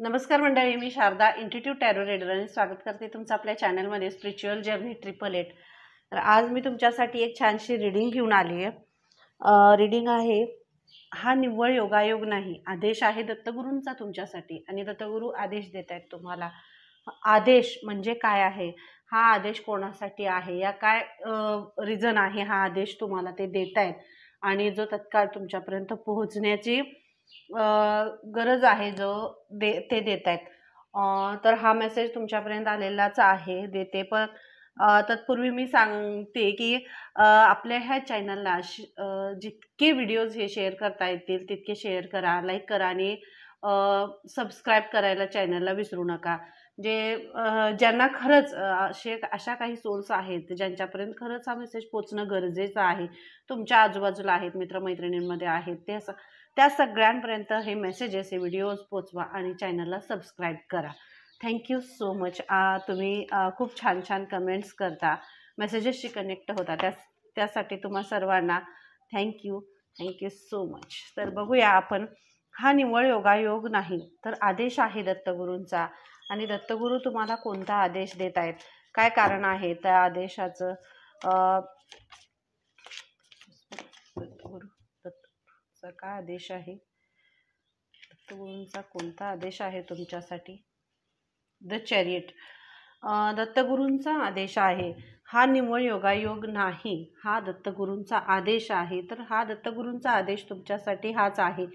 नमस्कार मंडळी, मी Sharda इंट्युटिव्ह tarot reader आणि स्वागत करते तुमचं आपल्या चॅनलमध्ये स्पिरिच्युअल जर्नी 888. तर आज मी तुमच्यासाठी एक छानशी रीडिंग घेऊन आली आहे. रीडिंग आहे, हा निव्वळ योगायोग नाही, आदेश आहे दत्तगुरूंचा तुमच्यासाठी. आणि दत्तगुरू आदेश देत आहेत तुम्हाला. आदेश म्हणजे काय आहे, हा आदेश कोणासाठी आहे, या काय रिझन आहे हा आदेश तुम्हाला ते देत आहेत, आणि जो तत्काळ तुमच्यापर्यंत पोहोचण्याची गरज आहे जो ते देत आहेत. तर हा मेसेज तुमच्यापर्यंत आलेलाच आहे, देते. पण तत्पूर्वी मी सांगते की आपल्या ह्या चॅनलला जितके व्हिडिओज हे शेअर करता येतील तितके शेअर करा, लाईक करा आणि सबस्क्राईब करायला चॅनलला विसरू नका. ज्यांना खरंच अशा काही सोल्स आहेत ज्यांच्यापर्यंत खरंच हा मेसेज पोचणं गरजेचं आहे, तुमच्या आजूबाजूला आहेत, मित्रमैत्रिणींमध्ये आहेत, त्या सगळ्यांपर्यंत हे मेसेजेस, हे व्हिडिओज पोचवा आणि चॅनलला सबस्क्राईब करा. Thank you so much. तुम्ही खूप छान छान कमेंट्स करता, मेसेजेसशी कनेक्ट होता, त्यासाठी तुम्हा सर्वांना थँक्यू सो मच. तर बघूया आपण, हा निव्वळ योगायोग नाही तर आदेश आहे दत्तगुरूंचा. आणि दत्तगुरू तुम्हाला कोणता आदेश देत आहेत, काय कारण आहे त्या आदेशाचं? काय आदेश आहे दत्तगुरूंचा, कोणता आदेश आहे तुमच्यासाठी? The chariot. दत्तगुरूंचा आदेश आहे, हा निव्वळ योगायोग नाही, हा दत्तगुरूंचा आदेश आहे. तर हा दत्तगुरूंचा आदेश तुमच्यासाठी हाच आहे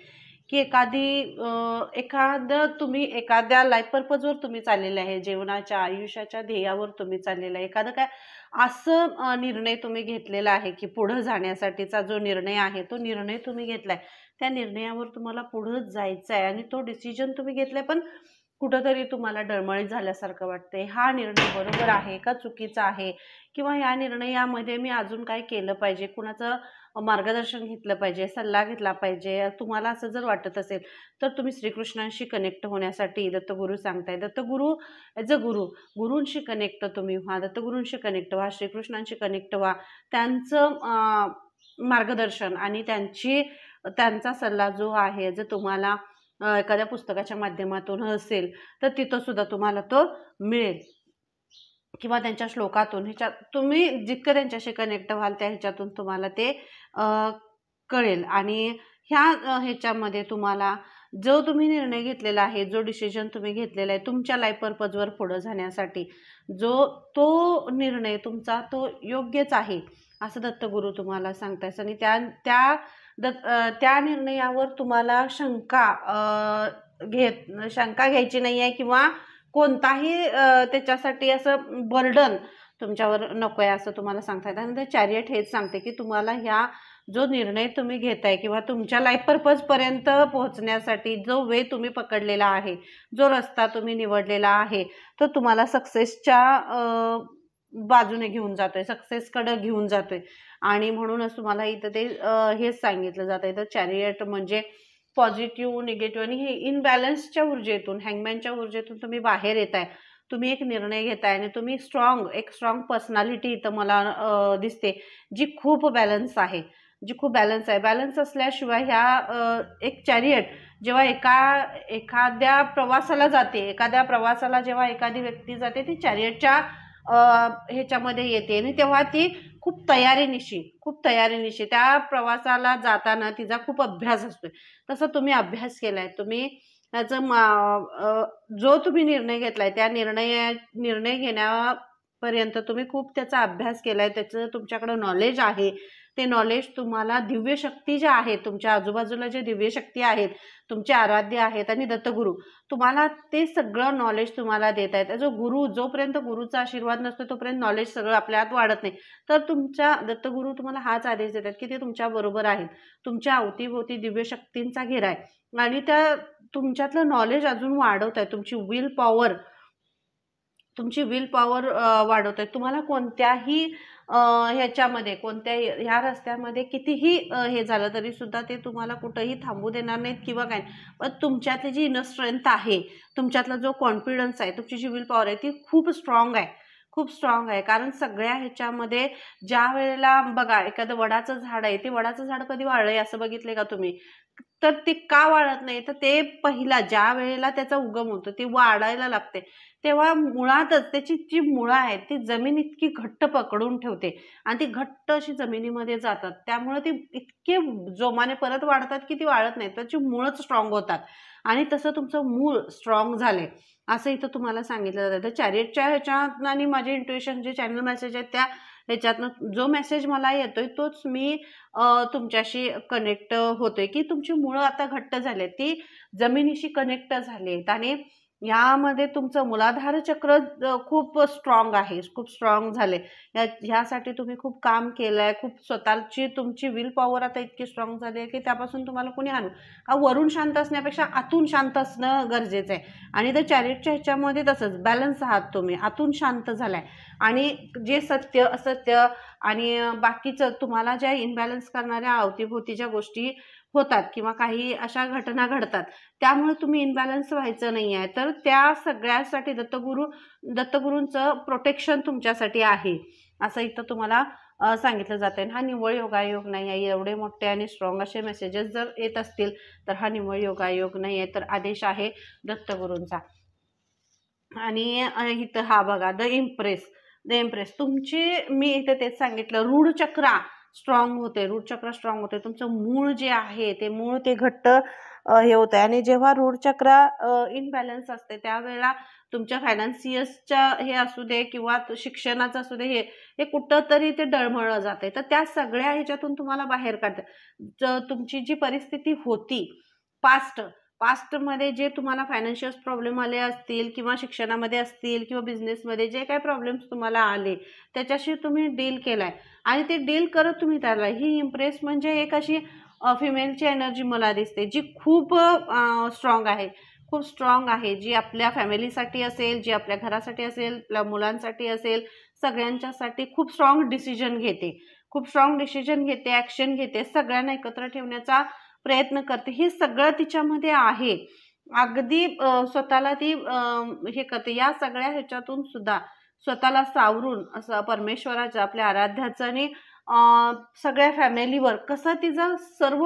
की तुम्ही एखाद्या लाईफ पर्पजवर तुम्ही चाललेले आहे, जीवनाच्या आयुष्याच्या ध्येयावर तुम्ही चाललेला आहे. एखादं काय असं निर्णय तुम्ही घेतलेला आहे की पुढं जाण्यासाठीचा जो निर्णय आहे तो निर्णय तुम्ही घेतलाय, त्या निर्णयावर तुम्हाला पुढं जायचं आहे आणि तो डिसिजन तुम्ही घेतलाय, पण कुठंतरी तुम्हाला डळमळीत झाल्यासारखं वाटतंय. हा निर्णय बरोबर आहे का चुकीचा आहे, किंवा या निर्णयामध्ये मी अजून काय केलं पाहिजे, कुणाचं मार्गदर्शन घेतलं पाहिजे, सल्ला घेतला पाहिजे, तुम्हाला असं जर वाटत असेल तर तुम्ही श्रीकृष्णांशी कनेक्ट होण्यासाठी दत्तगुरू सांगताय. दत्तगुरू ॲज अ गुरूंशी कनेक्ट तुम्ही व्हा, दत्तगुरूंशी कनेक्ट व्हा, श्रीकृष्णांशी कनेक्ट व्हा. त्यांचं मार्गदर्शन आणि त्यांचा सल्ला जो आहे, जर तुम्हाला एखाद्या पुस्तकाच्या माध्यमातून असेल तर तिथं सुद्धा तुम्हाला तो मिळेल, किंवा त्यांच्या श्लोकातून, तुम्ही जितकं त्यांच्याशी कनेक्ट व्हाल त्या ह्याच्यातून तुम्हाला ते कळेल. आणि ह्याच्यामध्ये तुम्हाला जो तुम्ही निर्णय घेतलेला आहे, जो डिसिजन तुम्ही घेतलेला आहे तुमच्या लाईफ पर्पजवर पुढं जाण्यासाठी, तो निर्णय तुमचा तो योग्यच आहे असं दत्तगुरू तुम्हाला सांगतायत. आणि त्या निर्णयावर तुम्हाला शंका घ्यायची नाही आहे, किंवा कोणताही त्याच्यासाठी असं बर्डन तुमच्यावर नको आहे असं तुम्हाला सांगता येतं. आणि चॅरियट हेच सांगते की तुम्हाला जो निर्णय तुम्ही घेताय किंवा तुमच्या लाईफ पर्पजपर्यंत पोहोचण्यासाठी जो वे तुम्ही पकडलेला आहे, जो रस्ता तुम्ही निवडलेला आहे, तो तुम्हाला सक्सेसच्या बाजूने घेऊन जातोय, सक्सेसकडे घेऊन जातोय. आणि म्हणूनच तुम्हाला इथं ते हेच सांगितलं जातं. इथं चॅरियट म्हणजे पॉझिटिव्ह, निगेटिव्ह आणि हे इनबॅलन्सच्या ऊर्जेतून, हँगमॅनच्या ऊर्जेतून तुम्ही बाहेर येताय. तुम्ही एक निर्णय घेताय आणि तुम्ही एक स्ट्रॉंग पर्सनॅलिटी इथं मला दिसते, जी खूप बॅलन्स आहे. बॅलन्स असल्याशिवाय एक चॅरियट जेव्हा एखाद्या प्रवासाला जाते, जेव्हा एखादी व्यक्ती जाते ती चॅरियटच्या ह्याच्यामध्ये येते, आणि तेव्हा ती खूप तयारीनिशी त्या प्रवासाला जाताना तिचा खूप अभ्यास असतोय. तसं तुम्ही अभ्यास केलाय, तुम्ही जो तुम्ही निर्णय घेतलाय त्या निर्णय घेण्यापर्यंत तुम्ही खूप त्याचा अभ्यास केलाय, त्याचं तुमच्याकडे नॉलेज आहे. ते नॉलेज तुम्हाला दिव्य शक्ती ज्या आहेत, तुमच्या आजूबाजूला जे दिव्य शक्ती आहेत, तुमचे आराध्य आहेत आणि दत्तगुरू तुम्हाला ते सगळं नॉलेज तुम्हाला देत आहेत. जोपर्यंत गुरुचा आशीर्वाद नसतो तोपर्यंत नॉलेज सगळं आपल्या हात वाढत नाही. तर तुमच्या दत्तगुरू तुम्हाला हाच आदेश देतात की ते तुमच्या बरोबर आहेत, तुमच्या अवतीभोवती दिव्य शक्तींचा घेरा आहे, आणि त्या तुमच्यातलं नॉलेज अजून वाढवत आहे. तुमची विल पॉवर वाढवत आहे. तुम्हाला कोणत्याही ह्या रस्त्यामध्ये कितीही हे झालं तरी सुद्धा ते तुम्हाला कुठंही थांबू देणार नाहीत किंवा काय. पण तुमच्यातली जी इनर स्ट्रेंथ आहे, तुमच्यातला जो कॉन्फिडन्स आहे, तुमची जी विल पॉवर आहे ती खूप स्ट्रॉंग आहे. कारण सगळ्या ह्याच्यामध्ये ज्या वेळेला बघा, एखादं वडाचं झाड आहे, ते वडाचं झाड कधी वाळलंय असं बघितलंय का तुम्ही? तर ते का वाढत नाही, तर ते पहिला ज्या वेळेला त्याचा उगम होतो, ती वाढायला लागते, तेव्हा मुळातच त्याची जी मुळं आहेत ती जमीन इतकी घट्ट पकडून ठेवते आणि ती घट्ट अशी जमिनीमध्ये जातात. त्यामुळे ती इतके जोमाने परत वाढतात की ती वाढत नाही. त्याची मुळंच स्ट्रॉंग होतात आणि तसं तुमचं मूळ स्ट्रॉंग झालंय असं इथं तुम्हाला सांगितलं जातं. चॅरिटच्या ह्याच्यातनं आणि माझे इंट्युइशन जे चॅनल मेसेज आहेत त्या ह्याच्यातनं जो मेसेज मला येतोय तोच मी तुमच्याशी कनेक्ट होतोय की तुमची मुळं आता घट्ट झालेत, ती जमिनीशी कनेक्ट झालीत आणि यामध्ये तुमचं मूलाधार चक्र खूप स्ट्रॉंग आहे, खूप स्ट्रॉंग झाले. ह्यासाठी तुम्ही खूप काम केलंय, खूप स्वतःची तुमची विल पॉवर आता इतकी स्ट्रॉंग झाली आहे की त्यापासून तुम्हाला कोणी आणू का वरून शांत असण्यापेक्षा आतून शांत असणं गरजेचं आहे. आणि त्या चॅरिटच्या ह्याच्यामध्ये तसंच बॅलन्स आहात तुम्ही, आतून शांत झालाय आणि जे सत्य असत्य आणि बाकीचं तुम्हाला ज्या इनबॅलन्स करणाऱ्या अवतीभोवतीच्या गोष्टी होतात किंवा काही अशा घटना घडतात त्यामुळे तुम्ही इनबॅलन्स व्हायचं नाही आहे, तर त्या सगळ्यासाठी दत्तगुरूंचं प्रोटेक्शन तुमच्यासाठी आहे असं इथं तुम्हाला सांगितलं जातं. हा निव्वळ योगायोग नाही आहे. एवढे मोठे आणि स्ट्रॉंग असे मेसेजेस जर येत असतील तर हा निव्वळ योगायोग नाही आहे, तर आदेश आहे दत्तगुरूंचा. आणि इथं हा बघा द इम्प्रेस तुमची, मी इथं तेच सांगितलं, रूढ चक्रा स्ट्रॉंग होते, रूढ चक्र स्ट्रॉंग होते. तुमचं मूळ जे आहे ते मूळ ते घट्ट हे होतं आणि जेव्हा रूढ चक्रा इनबॅलन्स असते त्यावेळेला तुमच्या फायनान्सियसच्या हे असू दे किंवा शिक्षणाचं असू दे, हे कुठं तरी ते डळमळलं जाते. तर त्या सगळ्या ह्याच्यातून तुम्हाला बाहेर काढतं. तुमची जी परिस्थिती होती पास्टमध्ये जे तुम्हाला फायनान्शियल प्रॉब्लेम आले असतील किंवा शिक्षणामध्ये असतील किंवा बिझनेसमध्ये जे काही प्रॉब्लेम्स तुम्हाला आले त्याच्याशी तुम्ही डील केलाय आणि ते डील करत तुम्ही त्याला, ही इम्प्रेस म्हणजे एक अशी फिमेलची एनर्जी मला दिसते जी खूप स्ट्रॉंग आहे, खूप स्ट्रॉंग आहे, जी आपल्या फॅमिलीसाठी असेल, जी आपल्या घरासाठी असेल, आपल्या मुलांसाठी असेल, सगळ्यांच्यासाठी खूप स्ट्रॉंग डिसिजन घेते, खूप स्ट्रॉंग डिसिजन घेते, ॲक्शन घेते, सगळ्यांना एकत्र ठेवण्याचा प्रयत्न करते. हे सगळं तिच्यामध्ये आहे. अगदी स्वतःला ती हे करते. या सगळ्या ह्याच्यातून सुद्धा स्वतःला सावरून असं परमेश्वराचं, आपल्या आराध्याचं आणि सगळ्या फॅमिलीवर कसं तिचं सर्व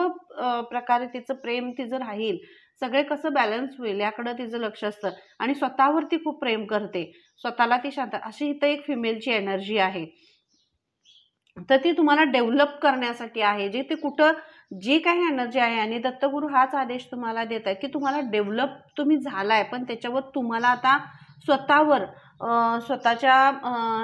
प्रकारे तिचं प्रेम तिचं राहील, सगळे कसं बॅलन्स होईल याकडं तिचं लक्ष असतं आणि स्वतःवरती खूप प्रेम करते, स्वतःला ती शांत, अशी इथं एक फिमेलची एनर्जी आहे. तर ती तुम्हाला डेव्हलप करण्यासाठी आहे, जे ते कुठं जी काही एनर्जी आहे आणि दत्तगुरू हाच आदेश तुम्हाला देत आहे की तुम्हाला डेव्हलप तुम्ही झालाय, पण त्याच्यावर तुम्हाला आता स्वतःवर स्वतःच्या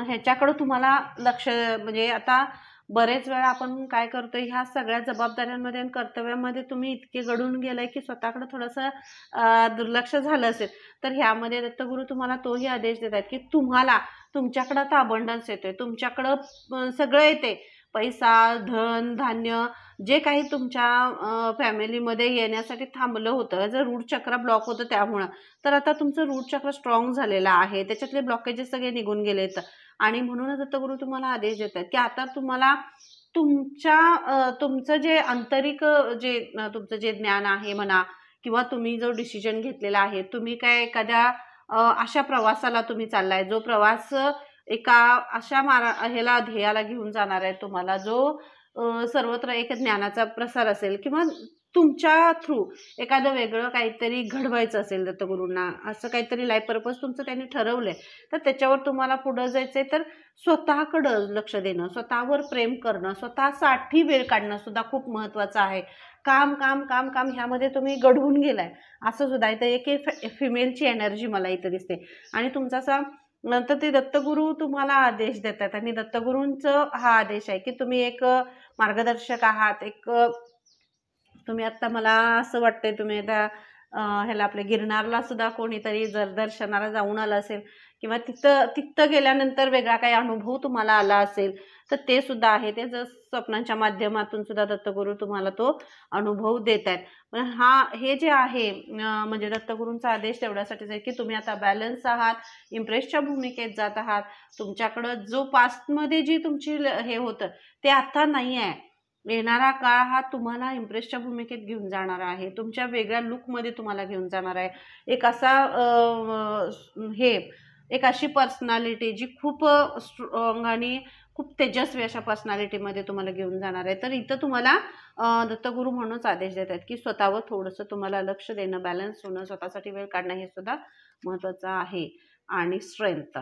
ह्याच्याकडं तुम्हाला लक्ष, म्हणजे आता बरेच वेळा आपण काय करतोय, ह्या सगळ्या जबाबदाऱ्यांमध्ये आणि कर्तव्यामध्ये तुम्ही इतके गढून गेलाय की स्वतःकडे थोडंसं दुर्लक्ष झालं असेल. तर ह्यामध्ये दत्तगुरू तुम्हाला तोही आदेश देत आहेत की तुम्हाला तुमच्याकडं आता अबंडन्स येतोय, तुमच्याकडं सगळं येते, पैसा, धन, धान्य, जे काही तुमच्या फॅमिलीमध्ये येण्यासाठी थांबलं होतं, जर रूट चक्र ब्लॉक होतं त्यामुळं, तर आता तुमचं रूट चक्र स्ट्रॉंग झालेलं आहे, त्याच्यातले ब्लॉकेजेस सगळे निघून गेलेत आणि म्हणूनच दत्तगुरू तुम्हाला आदेश देतात की आता तुम्हाला तुमचं जे आंतरिक तुमचं जे ज्ञान आहे म्हणा किंवा तुम्ही जो डिसिजन घेतलेला आहे, तुम्ही काय एखाद्या अशा प्रवासाला तुम्ही चाललाय, जो प्रवास एका अशा ह्याला ध्येयाला घेऊन जाणार आहे तुम्हाला, जो सर्वत्र एक ज्ञानाचा प्रसार असेल किंवा तुमच्या थ्रू एखादं वेगळं काहीतरी घडवायचं असेल दत्तगुरूंना, असं काहीतरी लाईफ पर्पज तुमचं त्यांनी ठरवलंय, तर त्याच्यावर तुम्हाला पुढं जायचंय, तर स्वतःकडं लक्ष देणं, स्वतःवर प्रेम करणं, स्वतःसाठी वेळ काढणं सुद्धा खूप महत्वाचं आहे. काम काम काम काम ह्यामध्ये तुम्ही गढून गेलाय असं सुद्धा इथं एक फिमेलची एनर्जी मला इथं दिसते आणि तुमचा असा नंतर ते दत्तगुरू तुम्हाला आदेश देतात आणि दत्तगुरूंचं हा आदेश आहे की तुम्ही एक मार्गदर्शक आहात, एक तुम्ही आता मला असं वाटतंय तुम्ही आता ह्याला आपल्या गिरनारला सुद्धा कोणीतरी जर दर्शनाला जाऊन आलं असेल किंवा तिथं गेल्यानंतर वेगळा काही अनुभव तुम्हाला आला असेल, तर ते सुद्धा आहे, ते जर स्वप्नांच्या माध्यमातून सुद्धा दत्तगुरू तुम्हाला तो अनुभव देत आहेत. पण हे जे आहे म्हणजे दत्तगुरूंचा आदेश तेवढ्यासाठीच आहे की तुम्ही आता बॅलन्स आहात, इम्प्रेसच्या भूमिकेत जात आहात, तुमच्याकडं जो पास्टमध्ये जी तुमची हे होतं ते आता नाही आहे, येणारा काळ हा तुम्हाला इम्प्रेसच्या भूमिकेत घेऊन जाणार आहे, तुमच्या वेगळ्या लुकमध्ये तुम्हाला घेऊन जाणार आहे, एक असा एक अशी पर्सनॅलिटी जी खूप स्ट्रॉंग आणि खूप तेजस्वी अशा पर्सनॅलिटीमध्ये तुम्हाला घेऊन जाणार आहे. तर इथं तुम्हाला दत्तगुरू म्हणूनच आदेश देत आहेत की स्वतःवर थोडंसं तुम्हाला लक्ष देणं, बॅलन्स होणं, स्वतःसाठी वेळ काढणं हे सुद्धा महत्त्वाचं आहे. आणि strength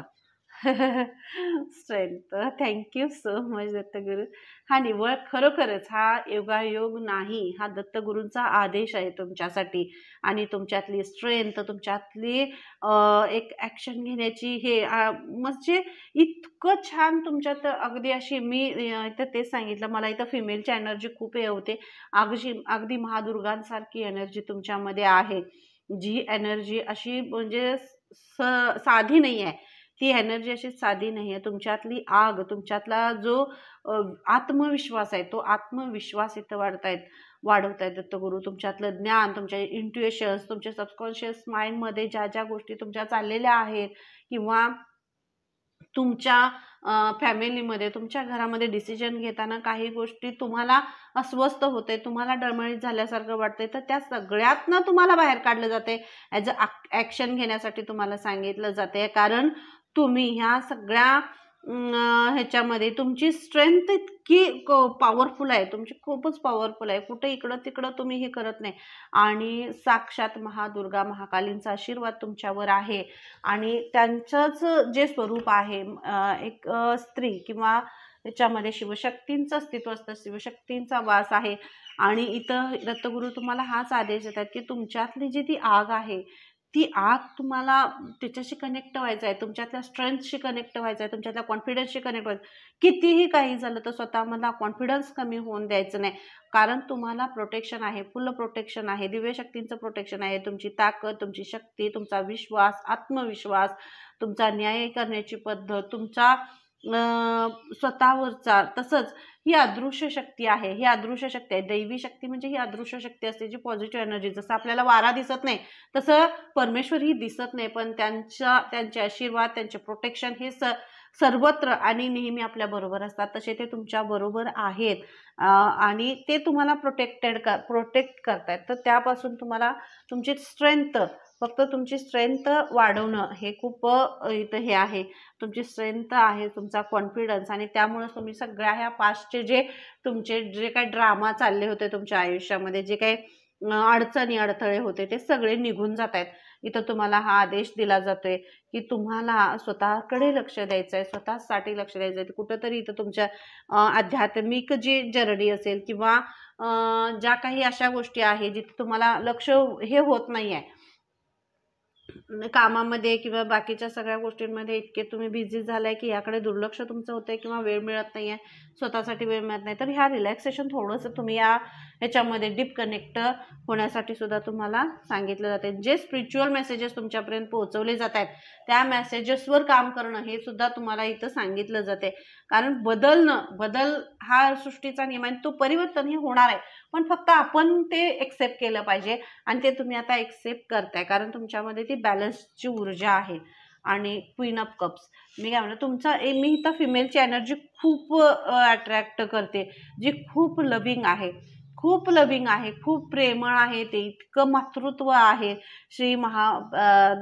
strength thank you so much Dattaguru. हा निव्वळ खरोखरच हा योगायोग नाही, हा दत्तगुरूंचा आदेश आहे तुमच्यासाठी. आणि तुमच्यातली स्ट्रेंथ, तुमच्यातली एक ॲक्शन घेण्याची हे म्हणजे इतकं छान तुमच्यात अगदी अशी मी इथं तेच सांगितलं, मला इथं फिमेलची एनर्जी खूप हे होते. अगदी महादुर्गांसारखी एनर्जी तुमच्यामध्ये आहे. जी एनर्जी अशी म्हणजे साधी नाही आहे. ती एनर्जी अशी साधी नाही आहे. तुमच्यातली आग, तुमच्यातला जो आत्मविश्वास आहे, तो आत्मविश्वास इथं वाढवतायत दत्तगुरू. तुमच्यातलं ज्ञान, तुमच्या इंट्युएशन्स, तुमच्या सबकॉन्शियस माइंडमध्ये ज्या ज्या गोष्टी तुमच्या चाललेल्या आहेत किंवा तुमच्या फॅमिलीमध्ये, तुमच्या घरामध्ये डिसिजन घेताना काही गोष्टी तुम्हाला अस्वस्थ होते, तुम्हाला डळमळीत झाल्यासारखं वाटतंय, तर त्या सगळ्यातनं तुम्हाला बाहेर काढलं जाते. ॲज अ ॲक्शन घेण्यासाठी तुम्हाला सांगितलं जाते. कारण तुम्ही ह्या सगळ्या ह्याच्यामध्ये तुमची स्ट्रेंथ इतकी पॉवरफुल आहे, तुमची खूपच पॉवरफुल आहे. कुठे इकडं तिकडं तुम्ही हे करत नाही. आणि साक्षात महादुर्गा महाकालींचा आशीर्वाद तुमच्यावर आहे. आणि त्यांचंच जे स्वरूप आहे, एक स्त्री किंवा त्याच्यामध्ये शिवशक्तींचं अस्तित्व असतं, शिवशक्तींचा वास आहे. आणि इथं दत्तगुरू तुम्हाला हाच आदेश देतात की तुमच्यातली जी ती आग आहे, ती आग तुम्हाला त्याच्याशी कनेक्ट व्हायचं आहे, तुमच्यातल्या स्ट्रेंथशी कनेक्ट व्हायचं आहे, तुमच्यातल्या कॉन्फिडन्सशी कनेक्ट व्हायचं. कितीही काही झालं तर स्वतःमधला कॉन्फिडन्स कमी होऊन द्यायचं नाही. कारण तुम्हाला प्रोटेक्शन आहे, फुल प्रोटेक्शन आहे, दिव्यशक्तींचं प्रोटेक्शन आहे. तुमची ताकद, तुमची शक्ती, तुमचा विश्वास, आत्मविश्वास, तुमचा न्याय करण्याची पद्धत, तुमचा स्वतःवरचा, तसंच ही अदृश्य शक्ती आहे. ही अदृश्य शक्ती आहे. दैवी शक्ती म्हणजे ही अदृश्य शक्ती असते, जी पॉझिटिव्ह एनर्जी. जसं आपल्याला वारा दिसत नाही तसं परमेश्वर ही दिसत नाही, पण त्यांचे आशीर्वाद, त्यांचे प्रोटेक्शन हे सर्वत्र आणि नेहमी आपल्या बरोबर असतात. तसे ते तुमच्या बरोबर आहेत. आणि ते तुम्हाला प्रोटेक्ट करतायत. तर त्यापासून तुम्हाला तुमची स्ट्रेंथ, फक्त तुमची स्ट्रेंथ वाढवणं हे खूप इथं हे आहे. तुमची स्ट्रेंथ आहे, तुमचा कॉन्फिडन्स. आणि त्यामुळे तुम्ही सगळ्या ह्या पास्टचे तुमचे जे काही ड्रामा चालले होते तुमच्या आयुष्यामध्ये, जे काही अडचणी अडथळे होते, ते सगळे निघून जात आहेत. इथं तुम्हाला हा आदेश दिला जातोय की तुम्हाला स्वतःकडे लक्ष द्यायचं आहे, स्वतःसाठी लक्ष द्यायचं आहे. कुठंतरी इथं तुमच्या आध्यात्मिक जी जर्नी असेल किंवा ज्या काही अशा गोष्टी आहेत जिथे तुम्हाला लक्ष हे होत नाही आहे, कामामध्ये किंवा बाकीच्या सगळ्या गोष्टींमध्ये इतके तुम्ही बिझी झालाय की याकडे दुर्लक्ष तुमचं होतंय किंवा वेळ मिळत नाही आहे, स्वतःसाठी वेळ मिळत नाही, तर ह्या रिलॅक्सेशन थोडंसं तुम्ही ह्याच्यामध्ये डीप कनेक्ट होण्यासाठी सुद्धा तुम्हाला सांगितलं जाते. जे स्पिरिच्युअल मेसेजेस तुमच्यापर्यंत पोहोचवले जात आहेत, त्या मेसेजेसवर काम करणं हे सुद्धा तुम्हाला इथं सांगितलं जाते. कारण बदल हा सृष्टीचा नियम आहे, तो परिवर्तन हे होणार आहे, पण फक्त आपण ते एक्सेप्ट केलं पाहिजे. आणि ते तुम्ही आता एक्सेप्ट करताय, कारण तुमच्यामध्ये ती बॅलन्सची ऊर्जा आहे. आणि क्वीन ऑफ कप्स, मी काय म्हणते, मी इथं फिमेलची एनर्जी खूप अट्रॅक्ट करते, जी खूप लविंग आहे, खूप लविंग आहे, खूप प्रेमळ आहे. ते इतकं मातृत्व आहे.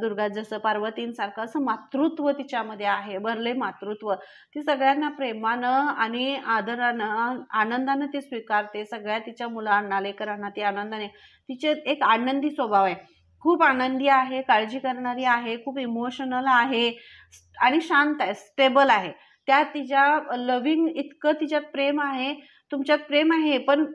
दुर्गा जसं पार्वतींसारखं असं मातृत्व तिच्यामध्ये आहे, भरले मातृत्व. ती सगळ्यांना प्रेमानं आणि आदरानं, आनंदानं ती स्वीकारते. सगळ्या तिच्या मुलांना, लेकरांना ती आनंदाने, तिचे एक आनंदी स्वभाव आहे, खूप आनंदी आहे, काळजी करणारी आहे, खूप इमोशनल आहे आणि शांत आहे, स्टेबल आहे. त्या तिच्या लविंग इतकं तिच्यात प्रेम आहे, तुमच्यात प्रेम आहे, पण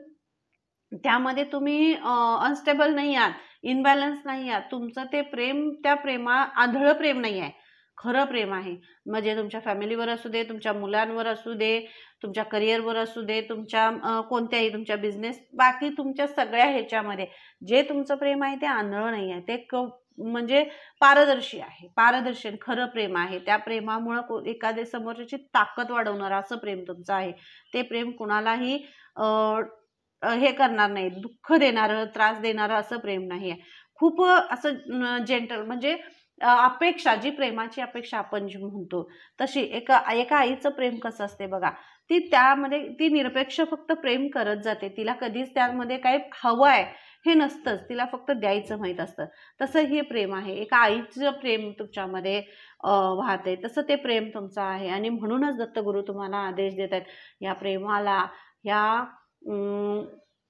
त्यामध्ये तुम्ही अनस्टेबल नाही आहात, इनबॅलन्स नाही आहात. तुमचं ते प्रेम, त्या आंधळं प्रेम नाही आहे, खरं प्रेम आहे. म्हणजे तुमच्या फॅमिलीवर असू दे, तुमच्या मुलांवर असू दे, तुमच्या करिअरवर असू दे, तुमच्या कोणत्याही तुमच्या बिझनेस, बाकी तुमच्या सगळ्या ह्याच्यामध्ये जे तुमचं प्रेम आहे ते आंधळं नाही आहे, ते म्हणजे पारदर्शी आहे, पारदर्शी खरं प्रेम आहे. त्या प्रेमामुळं एखाद्या समोरची ताकद वाढवणारं असं प्रेम तुमचं आहे. ते प्रेम कुणालाही हे करणार नाही, दुःख देणारं, त्रास देणारं असं प्रेम नाही आहे. खूप असं जेंटल, म्हणजे अपेक्षा, जी प्रेमाची अपेक्षा आपण जी म्हणतो तशी, एका आईचं प्रेम कसं असते बघा. ती त्यामध्ये ती निरपेक्ष फक्त प्रेम करत जाते. तिला कधीच त्यामध्ये काय हवं आहे हे नसतंच, तिला फक्त द्यायचं माहीत असतं. तसं हे प्रेम आहे. एका आईचं प्रेम तुमच्यामध्ये वाहते, तसं ते प्रेम तुमचं आहे. आणि म्हणूनच दत्तगुरू तुम्हाला आदेश देत आहेत, या प्रेमाला,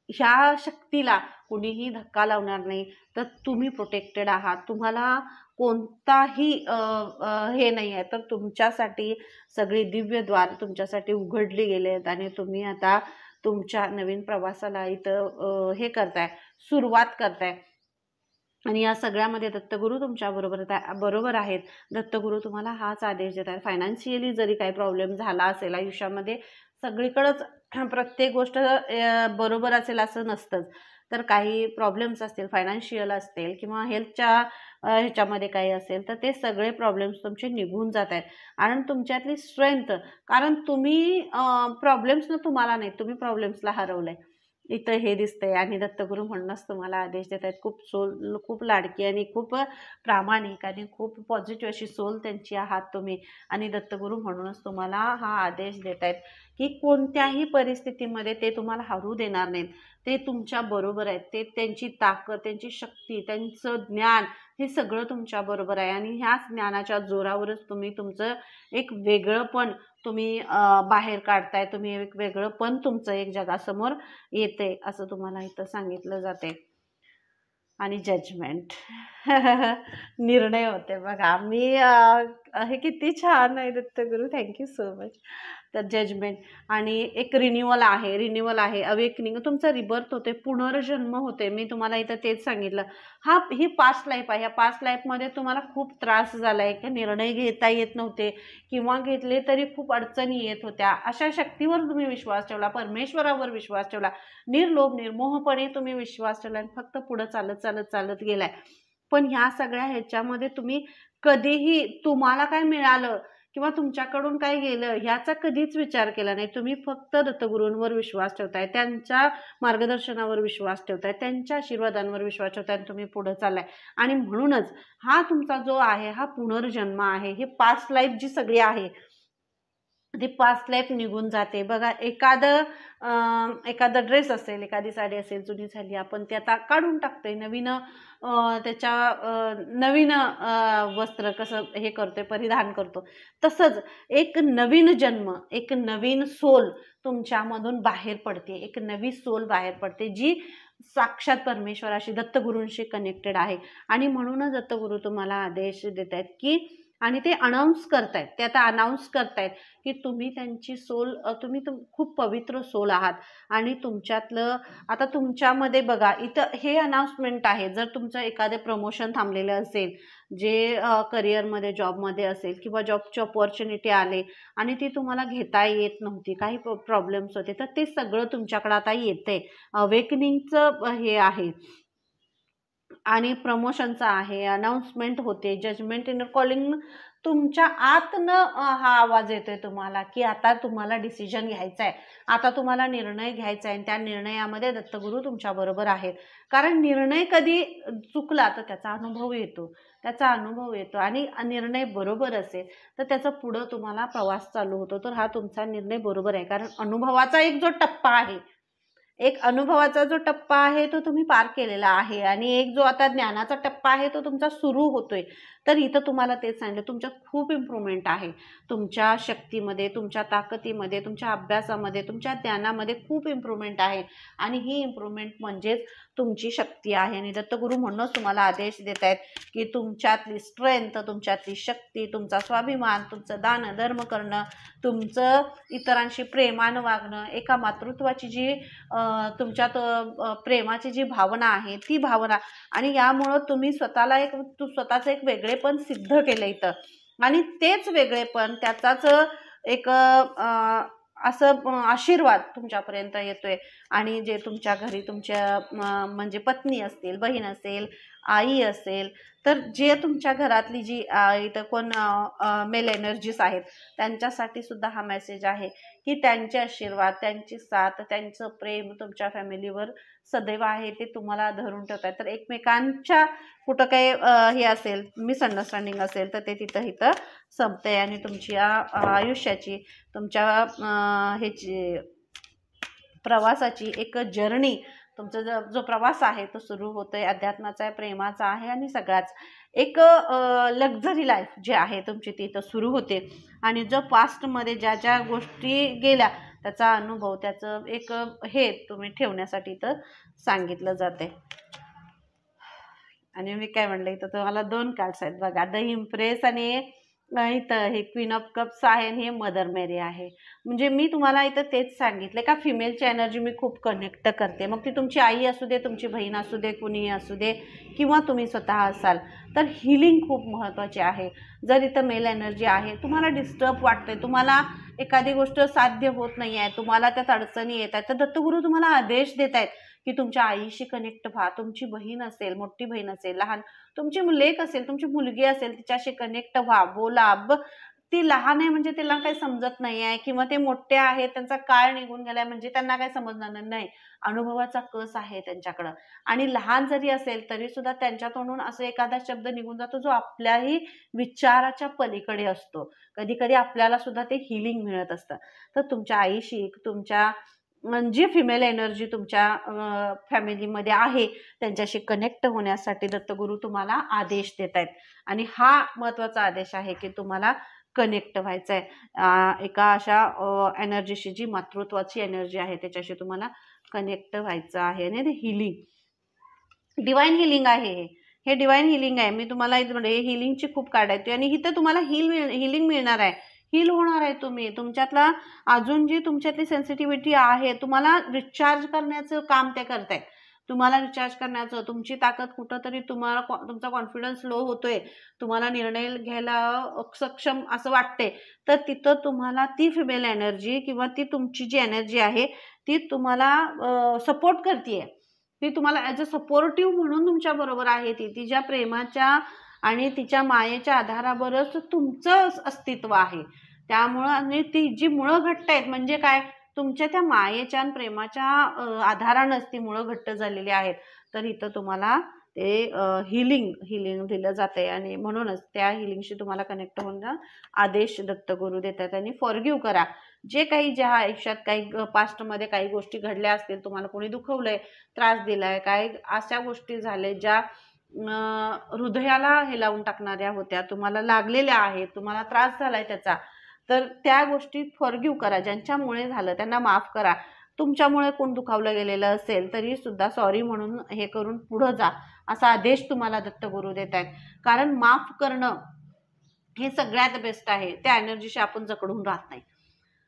ह्या शक्तीला कुणीही धक्का लावणार नाही. तर तुम्ही प्रोटेक्टेड आहात. तुम्हाला कोणताही हे नाही आहे. तर तुमच्यासाठी सगळी दिव्यद्वार तुमच्यासाठी उघडली गेले आहेत आणि तुम्ही आता तुमच्या नवीन प्रवासाला इथं हे करताय, सुरुवात करताय. आणि या सगळ्यामध्ये दत्तगुरू तुमच्या बरोबर आहेत. दत्तगुरू तुम्हाला हाच आदेश देत आहेत. फायनान्शियली जरी काही प्रॉब्लेम झाला असेल आयुष्यामध्ये, सगळीकडंच प्रत्येक गोष्ट बरोबर असेल असं नसतंच. तर काही प्रॉब्लेम्स असतील, फायनान्शियल असतील किंवा हेल्थच्या ह्याच्यामध्ये काही असेल, तर ते सगळे प्रॉब्लेम्स तुमचे निघून जात आहेत. आणि तुमच्यातली स्ट्रेंथ, कारण तुम्ही प्रॉब्लेम्सनं तुम्हाला नाही, तुम्ही प्रॉब्लेम्सला हरवलंय इथं हे दिसतंय. आणि दत्तगुरू म्हणूनच तुम्हाला आदेश देत आहेत. खूप लाडकी आणि खूप प्रामाणिक आणि खूप पॉझिटिव्ह अशी सोल त्यांची आहात तुम्ही. आणि दत्तगुरू म्हणूनच तुम्हाला हा आदेश देत आहेत की कोणत्याही परिस्थितीमध्ये ते तुम्हाला हरू देणार नाहीत. ते तुमच्या बरोबर आहेत. ते त्यांची ताकद, त्यांची शक्ती, त्यांचं ज्ञान हे सगळं तुमच्या बरोबर आहे. आणि ह्याच ज्ञानाच्या जोरावरच तुम्ही तुमचं एक वेगळंपण तुम्ही बाहेर काढताय. तुम्ही एक वेगळंपण तुमचं एक जगासमोर येते असं तुम्हाला इथं सांगितलं जाते. आणि जजमेंट निर्णय होते बघा. हे किती छान आहे दत्तगुरू, थँक्यू सो मच. तर जजमेंट आणि एक रिन्युअल आहे, अवेकनिंग, तुमचा रिबर्थ होते, पुनर्जन्म होते. मी तुम्हाला इथं तेच सांगितलं. ही पास्ट लाईफ आहे. या पास्ट लाईफमध्ये तुम्हाला खूप त्रास झाला आहे, की निर्णय घेता येत नव्हते किंवा घेतले तरी खूप अडचणी येत होत्या. अशा शक्तीवर तुम्ही विश्वास ठेवला, परमेश्वरावर विश्वास ठेवला, निर्लोभ निर्मोहपणे तुम्ही विश्वास ठेवला आणि फक्त पुढं चालत गेलाय. पण ह्या सगळ्या ह्याच्यामध्ये तुम्ही कधीही तुम्हाला काय मिळालं किंवा तुमच्याकडून काय गेलं ह्याचा कधीच विचार केला नाही. तुम्ही फक्त दत्तगुरूंवर विश्वास ठेवताय, त्यांच्या मार्गदर्शनावर विश्वास ठेवताय, त्यांच्या आशीर्वादांवर विश्वास ठेवताय आणि तुम्ही पुढे चाललाय. आणि म्हणूनच हा तुमचा जो आहे हा पुनर्जन्म आहे. हे पास्ट लाईफ जी सगळी आहे ती पास्ट लाईफ निघून जाते बघा. एखादा ड्रेस असेल, एखादी साडी असेल जुनी झाली, आपण ती आता काढून टाकतोय, नवीन वस्त्र कसं हे करतोय, परिधान करतो. तसंच एक नवीन जन्म, एक नवीन सोल तुमच्यामधून बाहेर पडते, एक नवी सोल बाहेर पडते जी साक्षात परमेश्वराशी, दत्तगुरूंशी कनेक्टेड आहे. आणि म्हणूनच दत्तगुरू तुम्हाला आदेश देत आहेत की, आणि ते अनाऊन्स करतायत, ते आता अनाऊन्स करतायत की तुम्ही त्यांची सोल, तुम्ही खूप पवित्र सोल आहात. आणि तुमच्यातलं आता तुमच्यामध्ये बघा इथं हे अनाऊन्समेंट आहे. जर तुमचं एखादं प्रमोशन थांबलेलं असेल, जे करिअरमध्ये जॉबमध्ये असेल किंवा जॉबची ऑपॉर्च्युनिटी आले आणि ती तुम्हाला घेता येत नव्हती, काही प्रॉब्लेम्स होते, तर ते सगळं तुमच्याकडे आता येते. अवेकनिंगचं हे आहे आणि प्रमोशनचा आहे, अनाउन्समेंट होते, जजमेंट इनर कॉलिंग तुमच्या आतनं हा आवाज येतोय तुम्हाला की आता तुम्हाला डिसिजन घ्यायचा आहे, आता तुम्हाला निर्णय घ्यायचा आहे. आणि त्या निर्णयामध्ये दत्तगुरू तुमच्या बरोबर आहेत. कारण निर्णय कधी चुकला तर त्याचा अनुभव येतो आणि निर्णय बरोबर असेल तर त्याचा पुढं तुम्हाला प्रवास चालू होतो. तर हा तुमचा निर्णय बरोबर आहे. कारण अनुभवाचा एक जो टप्पा आहे, तो तुम्ही पार केलेला आहे. आणि एक जो आता ज्ञानाचा टप्पा आहे तो तुमचा सुरू होतोय. तर इथं तुम्हाला तेच सांगितलं, तुमच्यात खूप इम्प्रूव्हमेंट आहे. तुमच्या शक्तीमध्ये, तुमच्या ताकदीमध्ये, तुमच्या अभ्यासामध्ये, तुमच्या ज्ञानामध्ये खूप इम्प्रूव्हमेंट आहे. आणि ही इम्प्रूव्हमेंट म्हणजेच तुमची शक्ती आहे. आणि दत्तगुरू म्हणूनच तुम्हाला आदेश देत आहेत की तुमच्यातली स्ट्रेंथ, तुमच्यातली शक्ती, तुमचा स्वाभिमान, तुमचं दान धर्म करणं, तुमचं इतरांशी प्रेमानं वागणं, एका मातृत्वाची जी तुमच्यात प्रेमाची जी भावना आहे ती भावना, आणि यामुळं तुम्ही स्वतःचं एक वेगळेपण सिद्ध केलं इथं. आणि तेच वेगळेपण, त्याचाच एक असं आशीर्वाद तुमच्यापर्यंत येतोय. आणि जे तुमच्या घरी तुमच्या म्हणजे पत्नी असतील, बहीण असेल, आई असेल, तर जे तुमच्या घरातली जी इथं कोण मेल एनर्जीज आहेत त्यांच्यासाठी सुद्धा हा मेसेज आहे की त्यांचे आशीर्वाद, त्यांची साथ, त्यांचं प्रेम तुमच्या फॅमिलीवर सदैव आहे, ते तुम्हाला धरून ठेवतात. तर एकमेकांच्या कुठं काही हे असेल, मिसअंडरस्टँडिंग असेल तर ते तिथं संपते आणि तुमच्या आयुष्याची, तुमच्या ह्याची प्रवासाची एक जर्नी, तुमचा जो प्रवास आहे तो सुरू होतोय. अध्यात्माचा आहे, प्रेमाचा आहे आणि सगळ्याच एक लक्झरी लाईफ जी आहे तुमची ती इथं सुरू होते. आणि जो पास्टमध्ये ज्या ज्या गोष्टी गेल्या त्याचा अनुभव, त्याचं एक हे तुम्ही ठेवण्यासाठी इथं सांगितलं जाते. आणि मी काय म्हणलं, इथं तुम्हाला 2 कार्ड्स आहेत बघा, द इम्प्रेस आणि इथं हे क्वीन ऑफ कप्स आहे आणि हे मदर मेरी आहे. म्हणजे मी तुम्हाला इथं तेच सांगितले का फिमेलची एनर्जी मी खूप कनेक्ट करते. मग ती तुमची आई असू दे, तुमची बहीण असू दे, कुणीही असू दे, किंवा तुम्ही स्वतः असाल, तर हिलिंग खूप महत्त्वाची आहे. जर इथं मेल एनर्जी आहे, तुम्हाला डिस्टर्ब वाटते, तुम्हाला एखादी गोष्ट साध्य होत नाही आहे, तुम्हाला त्यात अडचणी येत आहेत, तर दत्तगुरू तुम्हाला आदेश देत आहेत की तुमच्या आईशी कनेक्ट व्हा. तुमची बहीण असेल, मोठी बहीण असेल, लहान तुमची लेक असेल, तुमची मुलगी असेल, तिच्याशी कनेक्ट व्हा, बोला. ती लहान आहे म्हणजे तिला काही समजत नाही आहे, किंवा ते मोठे आहेत त्यांचा काळ निघून गेलाय म्हणजे त्यांना काही समजणार नाही. अनुभवाचा कस आहे त्यांच्याकडं. आणि लहान जरी असेल तरी सुद्धा त्यांच्या तोंडून असं एखादा शब्द निघून जातो जो आपल्याही विचाराच्या पलीकडे असतो. कधी कधी आपल्याला सुद्धा ते हिलिंग मिळत असतं. तर तुमच्या आईशी, तुमच्या जी फिमेल एनर्जी तुमच्या फॅमिलीमध्ये आहे त्यांच्याशी कनेक्ट होण्यासाठी दत्तगुरू तुम्हाला आदेश देत आहेत. आणि हा महत्त्वाचा आदेश आहे की तुम्हाला कनेक्ट व्हायचं आहे एका अशा एनर्जीशी जी मातृत्वाची एनर्जी आहे त्याच्याशी तुम्हाला कनेक्ट व्हायचं आहे. आणि ते हिलिंग, डिवाइन हिलिंग आहे. हे डिवाइन हिलिंग आहे. मी तुम्हाला इथं म्हणजे हिलिंगची खूप कार्ड आहेत आणि इथं तुम्हाला हिलिंग मिळणार आहे, हील होणार आहे तुम्ही. तुमच्यातला अजून जी तुमच्यातली सेन्सिटिव्हिटी आहे तुम्हाला रिचार्ज करण्याचं काम ते करतायत. तुम्हाला रिचार्ज करण्याचं, तुमची ताकद कुठंतरी, तुम्हाला तुमचा कॉन्फिडन्स लो होतोय, तुम्हाला निर्णय घ्यायला सक्षम असं वाटते, तर तिथं तुम्हाला ती फिमेल एनर्जी किंवा ती तुमची जी एनर्जी आहे ती तुम्हाला सपोर्ट करते. ती तुम्हाला ॲज अ सपोर्टिव्ह म्हणून तुमच्या बरोबर आहे. ती तिच्या प्रेमाच्या आणि तिच्या मायेच्या आधारावरच तुमचं अस्तित्व आहे. त्यामुळं आणि ती जी मुळं घट्ट आहेत म्हणजे काय, तुमच्या त्या मायेच्या आणि प्रेमाच्या आधारानंच ती मुळं घट्ट झालेली आहेत. तर इथं तुम्हाला ते हिलिंग दिलं जाते आणि म्हणूनच त्या हिलिंगशी तुम्हाला कनेक्ट होणं आदेश दत्तगुरू देतात. आणि फॉरगिव्ह करा जे काही, ज्या आयुष्यात काही पास्टमध्ये काही गोष्टी घडल्या असतील, तुम्हाला कोणी दुखवलंय, त्रास दिलाय, काय अशा गोष्टी झाल्या ज्या हृदयाला हे लावून टाकणाऱ्या होत्या, तुम्हाला लागलेल्या आहेत, तुम्हाला त्रास झालाय त्याचा, तर त्या गोष्टी फॉरगिव्ह करा. ज्यांच्यामुळे झालं त्यांना माफ करा. तुमच्यामुळे कोण दुखावलं गेलेलं असेल तरी सुद्धा सॉरी म्हणून हे करून पुढं जा, असा आदेश तुम्हाला दत्तगुरू देत आहेत. कारण माफ करणं हे सगळ्यात बेस्ट आहे. त्या एनर्जीशी आपण जकडून राहत नाही.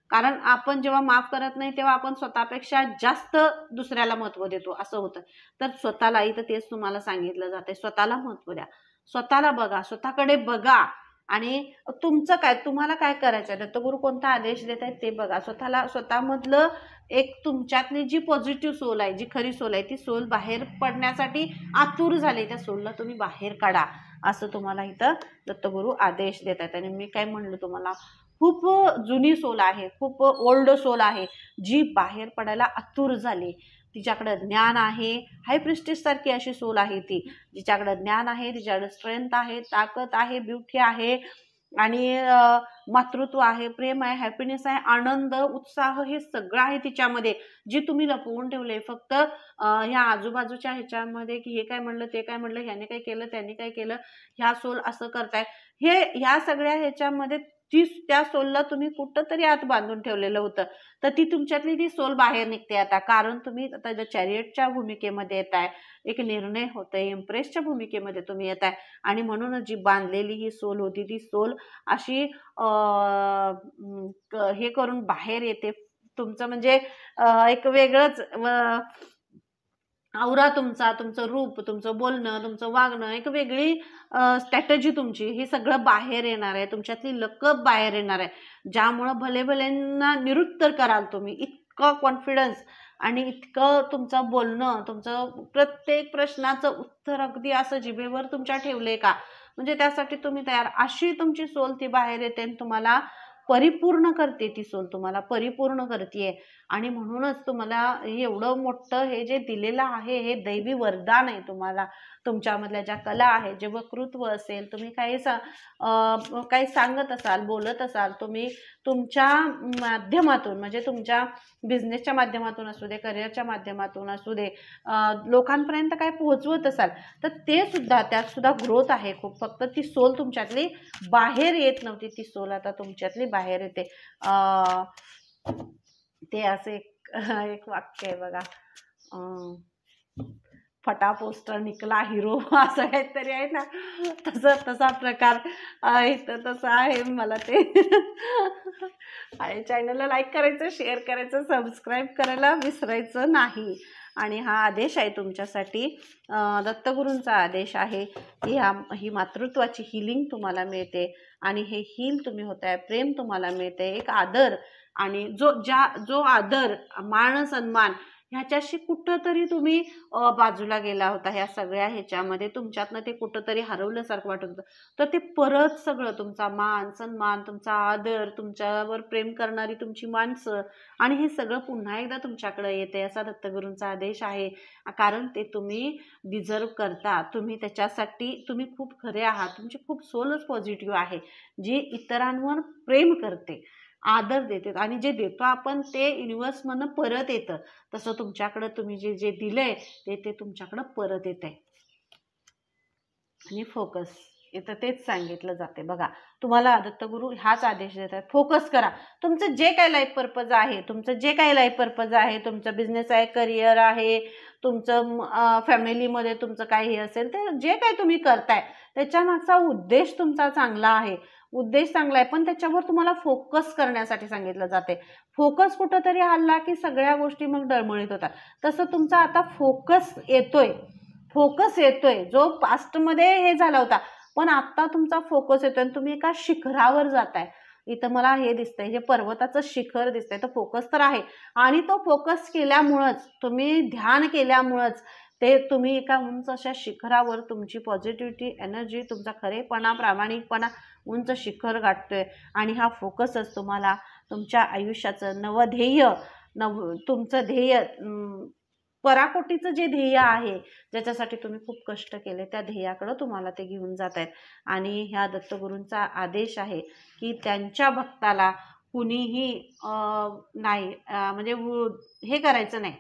कारण आपण जेव्हा माफ करत नाही तेव्हा आपण स्वतःपेक्षा जास्त दुसऱ्याला महत्त्व देतो, असं होतं. तर स्वतःला इथं तेच तुम्हाला सांगितलं जाते, स्वतःला महत्त्व द्या, स्वतःला बघा, स्वतःकडे बघा. आणि तुमचं काय, तुम्हाला काय करायचं आहे, दत्तगुरू कोणता आदेश देत आहेत ते बघा. स्वतःमधलं एक तुमच्यातली जी पॉझिटिव्ह सोल आहे, जी खरी सोल आहे, ती सोल बाहेर पडण्यासाठी आतुर झाली, त्या सोलला तुम्ही बाहेर काढा, असं तुम्हाला इथं दत्तगुरू आदेश देत आहेत. आणि मी काय म्हणलं तुम्हाला, खूप जुनी सोल आहे, खूप ओल्ड सोल आहे, जी बाहेर पडायला आतुर झाली. तिच्याकडे ज्ञान आहे, हाय प्रिस्टिस सारखी अशी सोल आहे ती, जिच्याकडे ज्ञान आहे, तिच्याकडे स्ट्रेंथ आहे, ताकद आहे, ब्युटी आहे, आणि मातृत्व आहे, प्रेम आहे, हॅपीनेस आहे, आनंद, उत्साह, हे सगळं आहे तिच्यामध्ये, जे तुम्ही लपवून ठेवले फक्त ह्या आजूबाजूच्या ह्याच्यामध्ये, की हे काय म्हणलं, ते काय म्हणलं, ह्याने काय केलं, त्याने काय केलं, ह्या सोल असं करताय, हे ह्या सगळ्या ह्याच्यामध्ये त्या सोलला तुम्ही कुठंतरी आत बांधून ठेवलेलं होतं. तर ती तुमच्यातली ती सोल बाहेर निघते आता, कारण तुम्ही आता चॅरियटच्या भूमिकेमध्ये येत आहे, एक निर्णय होतोय, इम्प्रेसच्या भूमिकेमध्ये तुम्ही येत आहे. आणि म्हणूनच जी बांधलेली ही सोल होती ती सोल अशी हे करून बाहेर येते. तुमचं म्हणजे एक वेगळंच औरा तुमचा, तुमचं रूप, तुमचं बोलणं, तुमचं वागणं, एक वेगळी स्ट्रॅटेजी तुमची, हे सगळं बाहेर येणार आहे. तुमच्यातली लकब बाहेर येणार आहे, ज्यामुळं भले भल्यांना निरुत्तर कराल तुम्ही. इतकं कॉन्फिडन्स आणि इतकं तुमचं बोलणं, तुमचं प्रत्येक प्रश्नाचं उत्तर अगदी असं जिभेवर तुमच्या ठेवले का, म्हणजे त्यासाठी तुम्ही तयार, अशी तुमची सोल ती बाहेर येते. तुम्हाला परिपूर्ण करते ती सोल, तुम्हाला परिपूर्ण करते. आणि म्हणूनच तुम्हाला एवढं मोठं हे जे दिलेलं आहे हे दैवी वरदान आहे तुम्हाला. तुमच्यामधल्या ज्या कला आहे, जे वक्तृत्व असेल, तुम्ही काही सांगत असाल, बोलत असाल, तुम्ही तुमच्या माध्यमातून म्हणजे तुमच्या बिझनेसच्या माध्यमातून असू दे, करिअरच्या माध्यमातून असू दे, लोकांपर्यंत काय पोहोचवत असाल तर ते सुद्धा, त्यात सुद्धा ग्रोथ आहे खूप. फक्त ती सोल तुमच्यातली बाहेर येत नव्हती, ती सोल आता तुमच्यातली बाहेर येते. ते असे एक वाक्य आहे बघा, फटा पोस्टर निकला हिरो, असं काहीतरी आहे ना, तसा प्रकार आहे. तर तसं आहे मला ते. आणि चॅनलला लाईक करायचं, शेअर करायचं, सबस्क्राईब करायला विसरायचं नाही. आणि हा आदेश आहे तुमच्यासाठी, दत्तगुरूंचा आदेश आहे की ही मातृत्वाची हिलिंग तुम्हाला मिळते. आणि हे हील तुम्ही होताय, प्रेम तुम्हाला मिळते, एक आदर. आणि जो आदर, मान, सन्मान ह्याच्याशी कुठंतरी तुम्ही बाजूला गेला होता, ह्या सगळ्या ह्याच्यामध्ये तुमच्यातनं ते कुठंतरी हरवल्यासारखं वाटत होतं. तर ते परत सगळं, तुमचा मान सन्मान, तुमचा आदर, तुमच्यावर प्रेम करणारी तुमची माणसं, आणि हे सगळं पुन्हा एकदा तुमच्याकडे येते, असा दत्तगुरूंचा आदेश आहे. कारण ते तुम्ही डिझर्व करता, तुम्ही त्याच्यासाठी तुम्ही खूप खरे आहात. तुमची खूप सोलच पॉझिटिव्ह आहे, जी इतरांवर प्रेम करते, आदर देते. आणि जे देतो आपण ते युनिव्हर्समधनं परत येतं. तसं तुमच्याकडं तुम्ही जे दिलंय ते तुमच्याकडं परत येत आहे. आणि फोकस, इथं तेच सांगितलं जाते बघा. तुम्हाला दत्तगुरू हाच आदेश देतात, फोकस करा. तुमचं जे काही लाईफ पर्पज आहे, तुमचं बिझनेस आहे, करिअर आहे, तुमचं फॅमिलीमध्ये तुमचं काही असेल, ते जे काही तुम्ही करताय त्याच्या मागचा उद्देश तुमचा चांगला आहे, पण त्याच्यावर तुम्हाला फोकस करण्यासाठी सांगितलं जाते. फोकस कुठंतरी हल्ला की सगळ्या गोष्टी मग डळमळीत होतात. तसं तुमचा आता फोकस येतोय, जो पास्टमध्ये हे झाला होता, पण आता तुमचा फोकस येतोय आणि तुम्ही एका शिखरावर जाताय. इथं मला हे दिसतंय, हे पर्वताचं शिखर दिसतंय. तर फोकस तर आहे, आणि तो फोकस केल्यामुळंच, तुम्ही ध्यान केल्यामुळंच ते तुम्ही एका उंच अशा शिखरावर तुमची पॉझिटिव्हिटी, एनर्जी, तुमचा खरेपणा, प्रामाणिकपणा उंच शिखर गाठतोय. आणि हा फोकसच तुम्हाला तुमच्या आयुष्याचं तुमचं ध्येय, पराकोटीचं जे ध्येय आहे, ज्याच्यासाठी तुम्ही खूप कष्ट केले, त्या ध्येयाकडे तुम्हाला ते घेऊन जात आहेत. आणि ह्या दत्तगुरूंचा आदेश आहे की त्यांच्या भक्ताला कुणीही नाही, म्हणजे हे करायचं नाही,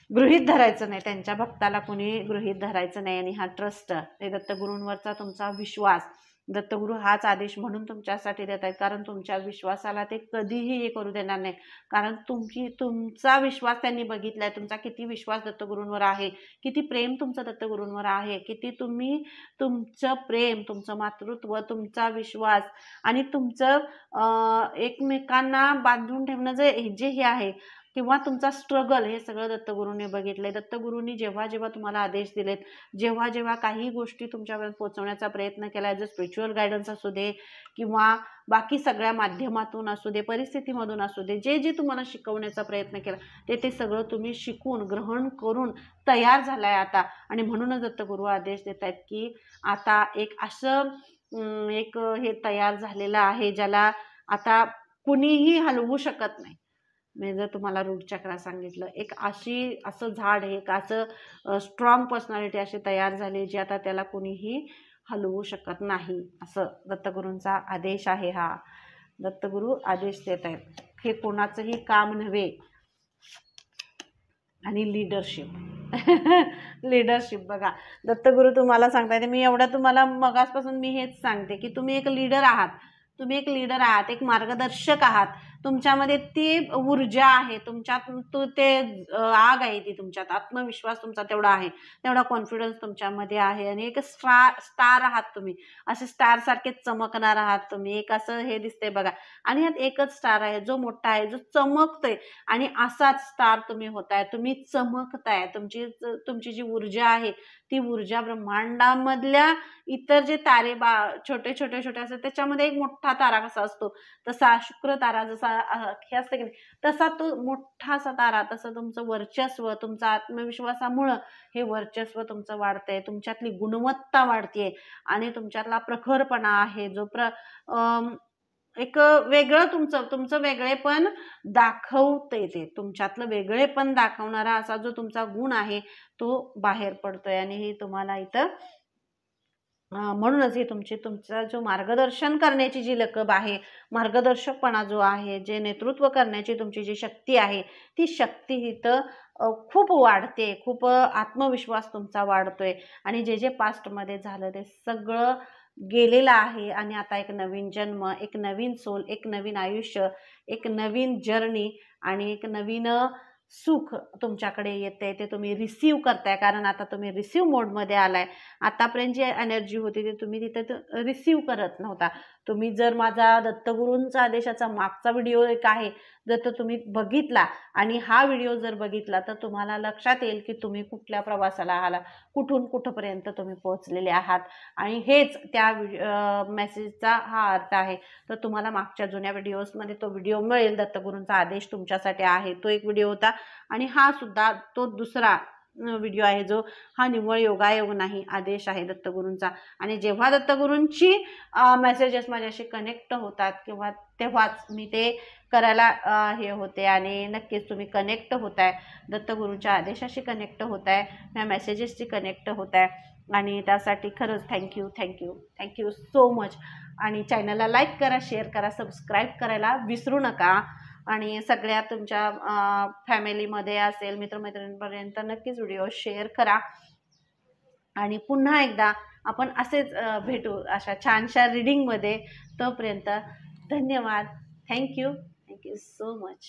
गृहीत धरायचं नाही. त्यांच्या भक्ताला कुणी गृहीत धरायचं नाही. आणि हा ट्रस्ट, हे दत्तगुरूंवरचा तुमचा विश्वास, दत्तगुरू हाच आदेश म्हणून तुमच्यासाठी देत आहेत. कारण तुमच्या विश्वासाला ते कधीही हे करू देणार नाही. कारण तुमचा विश्वास त्यांनी बघितलाय, तुमचा किती विश्वास दत्तगुरूंवर आहे, किती प्रेम तुमचं दत्तगुरूंवर आहे, किती तुम्ही तुमचं प्रेम, तुमचं मातृत्व, तुमचा विश्वास आणि तुमचं एकमेकांना बांधून ठेवणं जे हे आहे, किंवा तुमचा स्ट्रगल, हे सगळं दत्तगुरूंनी बघितलंय. दत्तगुरूंनी जेव्हा जेव्हा तुम्हाला आदेश दिलेत, जेव्हा जेव्हा काही गोष्टी तुमच्यापर्यंत पोहोचवण्याचा प्रयत्न केलाय, जो स्पिरिच्युअल गायडन्स असू दे किंवा बाकी सगळ्या माध्यमातून असू दे, परिस्थितीमधून असू दे, जे तुम्हाला शिकवण्याचा प्रयत्न केला, ते सगळं तुम्ही शिकून, ग्रहण करून तयार झालाय आता. आणि म्हणूनच दत्तगुरू आदेश देत आहेत की आता एक असं हे तयार झालेलं आहे, ज्याला आता कुणीही हलवू शकत नाही. मी जर तुम्हाला रूट चक्रा सांगितलं, असं झाड, एक असं स्ट्रॉंग पर्सनॅलिटी अशी तयार झाली, जी आता त्याला कुणीही हलवू शकत नाही. असं दत्तगुरूंचा आदेश आहे. हा दत्तगुरू आदेश देत आहेत. हे कोणाचंही काम नव्हे. आणि लीडरशिप बघा, दत्तगुरू तुम्हाला सांगतायत, मी एवढं तुम्हाला मगासपासून मी हेच सांगते की तुम्ही एक लीडर आहात, एक मार्गदर्शक आहात. तुमच्यामध्ये ती ऊर्जा आहे, तुमच्यात ते आग आहे, ती तुमच्यात आत्मविश्वास तुमचा तेवढा आहे, तेवढा कॉन्फिडन्स तुमच्यामध्ये आहे. आणि एक स्टार आहात तुम्ही, असे स्टार सारखेच चमकणार आहात तुम्ही. एक असं हे दिसतंय बघा, आणि यात एकच स्टार आहे जो मोठा आहे, जो चमकतोय. आणि असाच स्टार तुम्ही होताय, तुम्ही चमकताय. तुमची जी ऊर्जा आहे, ती ऊर्जा ब्रह्मांडामधल्या इतर जे तारे छोटे असतात, त्याच्यामध्ये एक मोठा तारा कसा असतो, तसा शुक्र तारा जसा हे असतं की नाही, तसा तो मोठा असा तारा, तसं तुमचं वर्चस्व, तुमचा आत्मविश्वासामुळं हे वर्चस्व तुमचं वाढतंय, तुमच्यातली गुणवत्ता वाढतेय. आणि तुमच्यातला प्रखरपणा आहे, जो एक वेगळं तुमचं वेगळेपण दाखवते. ते तुमच्यातलं वेगळेपण दाखवणारा असा जो तुमचा गुण आहे तो बाहेर पडतोय आणि हे तुम्हाला इथं म्हणूनच ही तुमचा जो मार्गदर्शन करण्याची जी लकब आहे, मार्गदर्शकपणा जो आहे, जे नेतृत्व करण्याची तुमची जी शक्ती आहे, ती शक्ती इथं खूप वाढते. खूप आत्मविश्वास तुमचा वाढतोय आणि जे पास्टमध्ये झालं ते सगळं गेलेलं आहे आणि आता एक नवीन जन्म, एक नवीन सोल, एक नवीन आयुष्य, एक नवीन जर्नी आणि एक नवीन सुख तुमच्याकडे येते. ते तुम्ही रिसीव करताय, कारण आता तुम्ही रिसीव मोडमध्ये आलाय. आतापर्यंत जी एनर्जी होती ती तुम्ही तिथे रिसीव करत नव्हता. तुम्ही जर माझा दत्तगुरूंचा आदेशाचा मागचा व्हिडिओ एक आहे, जर तो तुम्ही बघितला आणि हा व्हिडिओ जर बघितला तर तुम्हाला लक्षात येईल की तुम्ही कुठल्या प्रवासाला आहात, कुठून कुठपर्यंत तुम्ही पोहोचलेले आहात आणि हेच त्या मेसेजचा हा अर्थ आहे. तर तुम्हाला मागच्या जुन्या व्हिडिओजमध्ये तो व्हिडिओ मिळेल. दत्तगुरूंचा आदेश तुमच्यासाठी आहे, तो एक व्हिडिओ होता आणि हा सुद्धा तो दुसरा व्हिडिओ आहे जो हा निव्वळ योगायोग नाही, आदेश आहे दत्तगुरूंचा. आणि जेव्हा दत्तगुरूंची मेसेजेस माझ्याशी कनेक्ट होतात किंवा तेव्हाच मी ते करायला हे होते आणि नक्कीच तुम्ही कनेक्ट होताय, दत्तगुरूंच्या आदेशाशी कनेक्ट होताय, या मेसेजेसशी कनेक्ट होताय आणि त्यासाठी खरंच थँक्यू सो मच. आणि चॅनलला लाईक करा, शेअर करा, सबस्क्राईब करायला विसरू नका आणि सगळ्या तुमच्या फॅमिलीमध्ये असेल मित्रमैत्रिणींपर्यंत नक्कीच व्हिडिओ शेअर करा. आणि पुन्हा एकदा आपण असेच भेटू अशा छानशा रीडिंगमध्ये. तोपर्यंत धन्यवाद. Thank you so much.